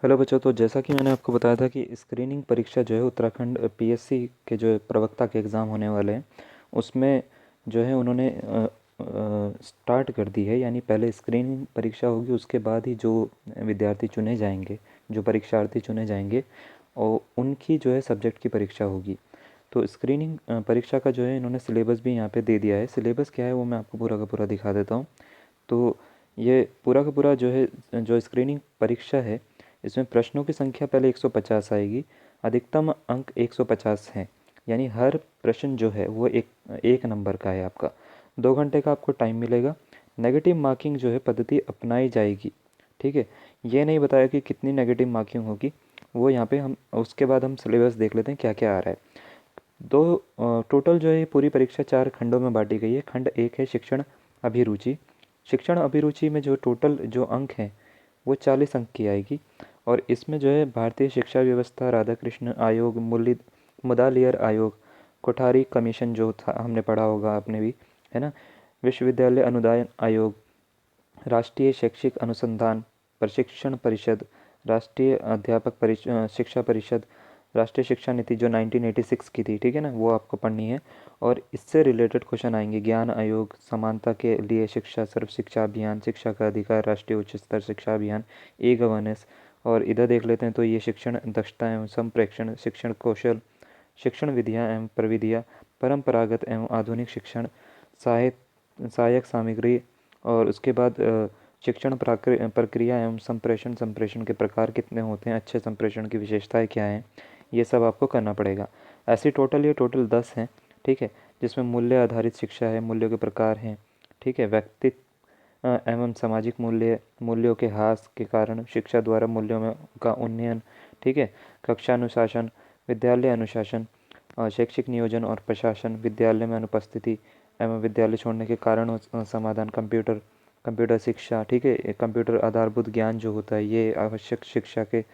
Hello बच्चों। तो जैसा कि मैंने आपको बताया था कि स्क्रीनिंग परीक्षा जो है उत्तराखंड पीएससी के जो प्रवक्ता के एग्ज़ाम होने वाले हैं उसमें जो है उन्होंने स्टार्ट कर दी है। यानी पहले स्क्रीनिंग परीक्षा होगी, उसके बाद ही जो विद्यार्थी चुने जाएंगे, जो परीक्षार्थी चुने जाएंगे और उनकी जो है सब्जेक्ट की परीक्षा होगी। तो स्क्रीनिंग परीक्षा का जो है इन्होंने सिलेबस भी यहाँ पे दे दिया है। सिलेबस क्या है वो मैं आपको पूरा का पूरा दिखा देता हूँ। तो ये पूरा का पूरा जो है, जो स्क्रीनिंग परीक्षा है, इसमें प्रश्नों की संख्या पहले 150 आएगी। अधिकतम अंक 150 हैं। यानी हर प्रश्न जो है वो एक एक नंबर का है आपका। 2 घंटे का आपको टाइम मिलेगा। नेगेटिव मार्किंग जो है पद्धति अपनाई जाएगी। ठीक है। ये नहीं बताया कि कितनी नेगेटिव मार्किंग होगी, वो यहाँ पे हम उसके बाद हम सिलेबस देख लेते हैं क्या क्या आ रहा है। टोटल जो है ये पूरी परीक्षा 4 खंडों में बांटी गई है। खंड 1 है शिक्षण अभिरुचि। शिक्षण अभिरुचि में जो टोटल जो अंक हैं वो 40 अंक की आएगी। और इसमें जो है भारतीय शिक्षा व्यवस्था, राधाकृष्ण आयोग, मुदालियर आयोग, कोठारी कमीशन जो था हमने पढ़ा होगा आपने भी, है ना, विश्वविद्यालय अनुदान आयोग, राष्ट्रीय शैक्षिक अनुसंधान प्रशिक्षण परिषद, राष्ट्रीय शिक्षा परिषद, राष्ट्रीय शिक्षा नीति जो 1986 की थी, ठीक है ना, वो आपको पढ़नी है। और इससे रिलेटेड क्वेश्चन आएंगे। ज्ञान आयोग, समानता के लिए शिक्षा, सर्व शिक्षा अभियान, शिक्षा का अधिकार, राष्ट्रीय उच्च स्तर शिक्षा अभियान, ई गवर्नेंस। और इधर देख लेते हैं तो ये शिक्षण दक्षता एवं संप्रेक्षण, शिक्षण कौशल, शिक्षण विधियाँ एवं प्रविधियाँ, परंपरागत एवं आधुनिक शिक्षण, सहायक सामग्री। और उसके बाद शिक्षण प्रक्रिया एवं संप्रेषण, संप्रेषण के प्रकार कितने होते हैं, अच्छे संप्रेषण की विशेषताएं क्या हैं, ये सब आपको करना पड़ेगा। ऐसे टोटल ये टोटल 10 हैं। ठीक है। जिसमें मूल्य आधारित शिक्षा है, मूल्यों के प्रकार हैं। ठीक है। व्यक्तित्व एवं सामाजिक मूल्यों के ह्रास के कारण शिक्षा द्वारा मूल्यों में का उन्नयन। ठीक है। कक्षा अनुशासन, विद्यालय अनुशासन, शैक्षिक नियोजन और प्रशासन, विद्यालय में अनुपस्थिति एवं विद्यालय छोड़ने के कारण और समाधान, कंप्यूटर शिक्षा। ठीक है। कंप्यूटर आधारभूत ज्ञान जो होता है, ये आवश्यक शिक्षा के,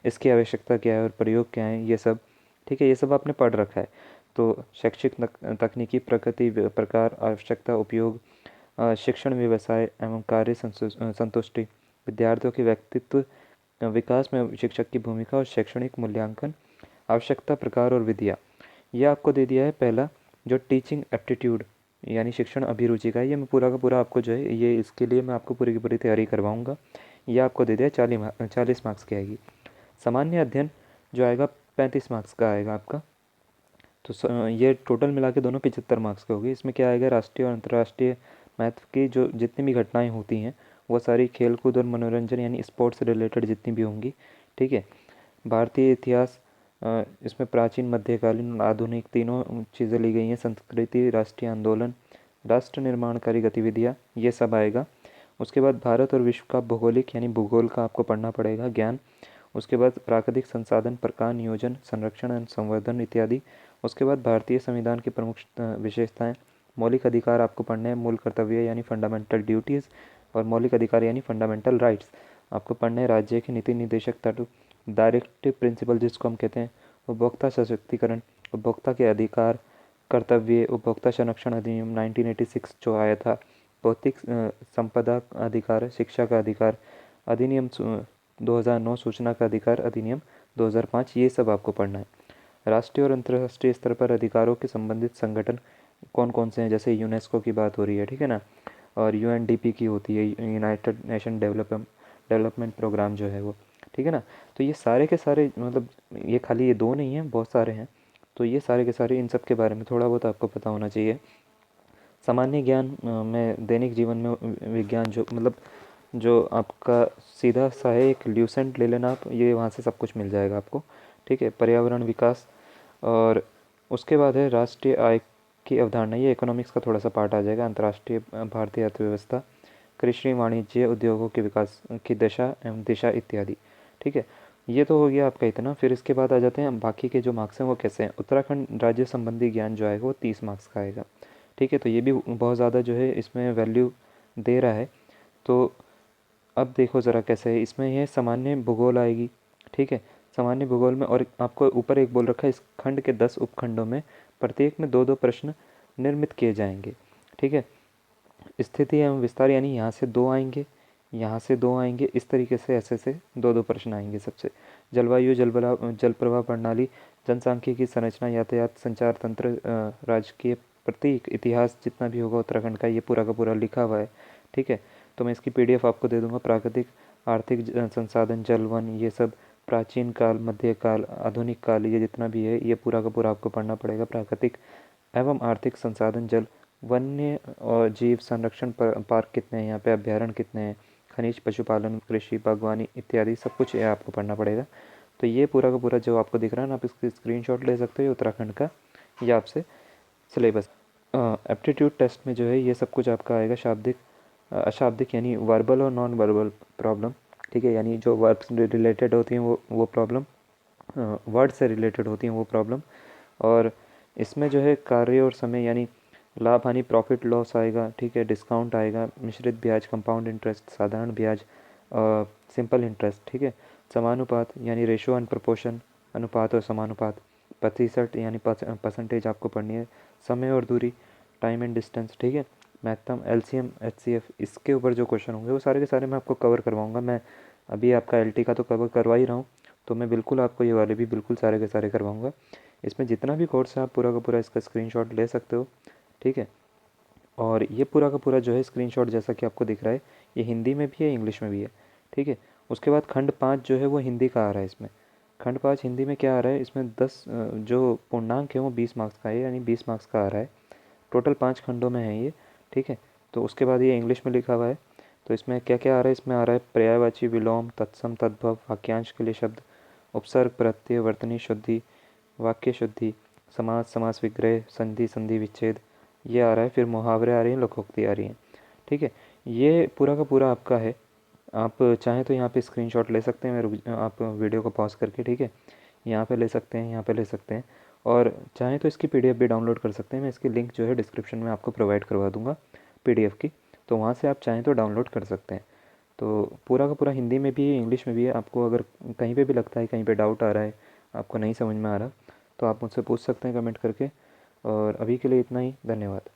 इसकी आवश्यकता क्या है और प्रयोग क्या है, ये सब। ठीक है। ये सब आपने पढ़ रखा है। तो शैक्षिक तकनीकी प्रकृति, प्रकार, आवश्यकता, उपयोग, शिक्षण व्यवसाय एवं कार्य संतुष्टि, विद्यार्थियों के व्यक्तित्व विकास में शिक्षक की भूमिका और शैक्षणिक मूल्यांकन, आवश्यकता, प्रकार और विधियाँ। यह आपको दे दिया है पहला, जो टीचिंग एप्टीट्यूड यानी शिक्षण अभिरुचि का है। ये मैं पूरा का पूरा आपको जो है, ये इसके लिए मैं आपको पूरी की पूरी तैयारी करवाऊँगा। ये आपको दे दिया 40 मार्क्स की आएगी। सामान्य अध्ययन जो आएगा 35 मार्क्स का आएगा आपका। तो ये टोटल मिला के दोनों 75 मार्क्स के होगी। इसमें क्या आएगा, राष्ट्रीय और अंतर्राष्ट्रीय महत्व की जो जितनी भी घटनाएं होती हैं वो सारी खेलकूद और मनोरंजन यानी स्पोर्ट्स रिलेटेड जितनी भी होंगी। ठीक है। भारतीय इतिहास, इसमें प्राचीन, मध्यकालीन और आधुनिक तीनों चीज़ें ली गई हैं। संस्कृति, राष्ट्रीय आंदोलन, राष्ट्र निर्माणकारी गतिविधियाँ, ये सब आएगा। उसके बाद भारत और विश्व का भौगोलिक यानी भूगोल का आपको पढ़ना पड़ेगा ज्ञान। उसके बाद प्राकृतिक संसाधन, प्रकार, नियोजन, संरक्षण एवं संवर्धन इत्यादि। उसके बाद भारतीय संविधान की प्रमुख विशेषताएं, मौलिक अधिकार आपको पढ़ने हैं, मूल कर्तव्य यानी फंडामेंटल ड्यूटीज़, और मौलिक अधिकार यानी फंडामेंटल राइट्स आपको पढ़ने हैं। राज्य के नीति निर्देशक तत्व, डायरेक्टिव प्रिंसिपल जिसको हम कहते हैं, उपभोक्ता सशक्तिकरण, उपभोक्ता के अधिकार, कर्तव्य, उपभोक्ता संरक्षण अधिनियम 1986 जो आया था, भौतिक संपदा अधिकार, शिक्षा का अधिकार अधिनियम 2009, सूचना का अधिकार अधिनियम 2005, ये सब आपको पढ़ना है। राष्ट्रीय और अंतर्राष्ट्रीय स्तर पर अधिकारों के संबंधित संगठन कौन कौन से हैं, जैसे यूनेस्को की बात हो रही है, ठीक है ना, और यूएनडीपी की होती है, यूनाइटेड नेशन डेवलपमेंट प्रोग्राम जो है वो, ठीक है ना। तो ये सारे के सारे, मतलब ये खाली ये दो नहीं हैं, बहुत सारे हैं। तो ये सारे के सारे, इन सब के बारे में थोड़ा बहुत आपको पता होना चाहिए। सामान्य ज्ञान में दैनिक जीवन में विज्ञान जो, मतलब जो आपका सीधा सा है, एक ल्यूसेंट ले लेना आप, ये वहाँ से सब कुछ मिल जाएगा आपको। ठीक है। पर्यावरण विकास, और उसके बाद है राष्ट्रीय आय की अवधारणा, ये इकोनॉमिक्स का थोड़ा सा पार्ट आ जाएगा। अंतर्राष्ट्रीय भारतीय अर्थव्यवस्था, कृषि, वाणिज्य, उद्योगों के विकास की दशा एवं दिशा इत्यादि। ठीक है। ये तो हो गया आपका इतना। फिर इसके बाद आ जाते हैं बाकी के जो मार्क्स हैं वो कैसे हैं। उत्तराखंड राज्य संबंधी ज्ञान जो आएगा वो 30 मार्क्स का आएगा। ठीक है। तो ये भी बहुत ज़्यादा जो है इसमें वैल्यू दे रहा है। तो अब देखो ज़रा कैसे है इसमें, ये सामान्य भूगोल आएगी। ठीक है। सामान्य भूगोल में, और आपको ऊपर एक बोल रखा है, इस खंड के 10 उपखंडों में प्रत्येक में 2-2 प्रश्न निर्मित किए जाएंगे। ठीक है। स्थिति एवं विस्तार यानी यहाँ से 2 आएंगे, यहाँ से 2 आएंगे, इस तरीके से ऐसे से 2-2 प्रश्न आएंगे सबसे। जलवायु, जल प्रवाह प्रणाली, जनसांख्यिकी, संरचना, यातायात, संचार तंत्र, राजकीय प्रतीक, इतिहास जितना भी होगा उत्तराखंड का, ये पूरा का पूरा लिखा हुआ है। ठीक है, तो मैं इसकी पीडीएफ आपको दे दूंगा। प्राकृतिक, आर्थिक संसाधन, जल, वन, ये सब, प्राचीन काल, मध्यकाल, आधुनिक काल, ये जितना भी है ये पूरा का पूरा आपको पढ़ना पड़ेगा। प्राकृतिक एवं आर्थिक संसाधन, जल, वन्य और जीव संरक्षण पार्क कितने हैं यहाँ पे, अभ्यारण्य कितने हैं, खनिज, पशुपालन, कृषि, बागवानी इत्यादि सब कुछ ये आपको पढ़ना पड़ेगा। तो ये पूरा का पूरा जो आपको दिख रहा है ना, आप इसकी स्क्रीनशॉट ले सकते हो। उत्तराखंड का ये आपसे सिलेबस। एप्टीट्यूड टेस्ट में जो है ये सब कुछ आपका आएगा। शाब्दिक, अशाब्दिक यानी वर्बल और नॉन वर्बल प्रॉब्लम। ठीक है, यानी जो वर्ब से रिलेटेड होती हैं वो प्रॉब्लम, वर्ड से रिलेटेड होती हैं वो प्रॉब्लम। और इसमें जो है कार्य और समय यानी लाभ हानि, प्रॉफिट लॉस आएगा। ठीक है, डिस्काउंट आएगा, मिश्रित ब्याज, कंपाउंड इंटरेस्ट, साधारण ब्याज, सिंपल इंटरेस्ट। ठीक है, समानुपात यानी रेशो एंड प्रोपोर्शन, अनुपात और समानुपात, प्रतिशत यानी परसेंटेज आपको पढ़नी है, समय और दूरी, टाइम एंड डिस्टेंस। ठीक है, मैथम, एलसीएम, एचसीएफ, इसके ऊपर जो क्वेश्चन होंगे वो सारे के सारे मैं आपको कवर करवाऊंगा। मैं अभी आपका एलटी का तो कवर करवा ही रहा हूँ, तो मैं बिल्कुल आपको ये वाले भी बिल्कुल सारे के सारे करवाऊंगा। इसमें जितना भी कोर्स है आप पूरा का पूरा इसका स्क्रीनशॉट ले सकते हो। ठीक है, और ये पूरा का पूरा जो है स्क्रीनशॉट जैसा कि आपको दिख रहा है, ये हिंदी में भी है, इंग्लिश में भी है। ठीक है, उसके बाद खंड 5 जो है वो हिंदी का आ रहा है इसमें। खंड 5 हिंदी में क्या आ रहा है, इसमें 10 जो पूर्णांक है वो 20 मार्क्स का है, यानी 20 मार्क्स का आ रहा है। टोटल 5 खंडों में है ये। ठीक है, तो उसके बाद ये इंग्लिश में लिखा हुआ है। तो इसमें क्या क्या आ रहा है, इसमें आ रहा है पर्यायवाची, विलोम, तत्सम, तद्भव, वाक्यांश के लिए शब्द, उपसर्ग, प्रत्यय, वर्तनी शुद्धि, वाक्य शुद्धि, समास, समास विग्रह, संधि, संधि विच्छेद, ये आ रहा है। फिर मुहावरे आ रही हैं, लोकोक्ति आ रही हैं। ठीक है, ये पूरा का पूरा आपका है। आप चाहें तो यहाँ पे स्क्रीनशॉट ले सकते हैं, आप वीडियो को पॉज करके। ठीक है, यहाँ पे ले सकते हैं, यहाँ पे ले सकते हैं, और चाहें तो इसकी पीडीएफ भी डाउनलोड कर सकते हैं। मैं इसकी लिंक जो है डिस्क्रिप्शन में आपको प्रोवाइड करवा दूँगा पीडीएफ की, तो वहाँ से आप चाहें तो डाउनलोड कर सकते हैं। तो पूरा का पूरा हिंदी में भी है, इंग्लिश में भी है। आपको अगर कहीं पे भी लगता है, कहीं पे डाउट आ रहा है, आपको नहीं समझ में आ रहा, तो आप मुझसे पूछ सकते हैं कमेंट करके। और अभी के लिए इतना ही, धन्यवाद।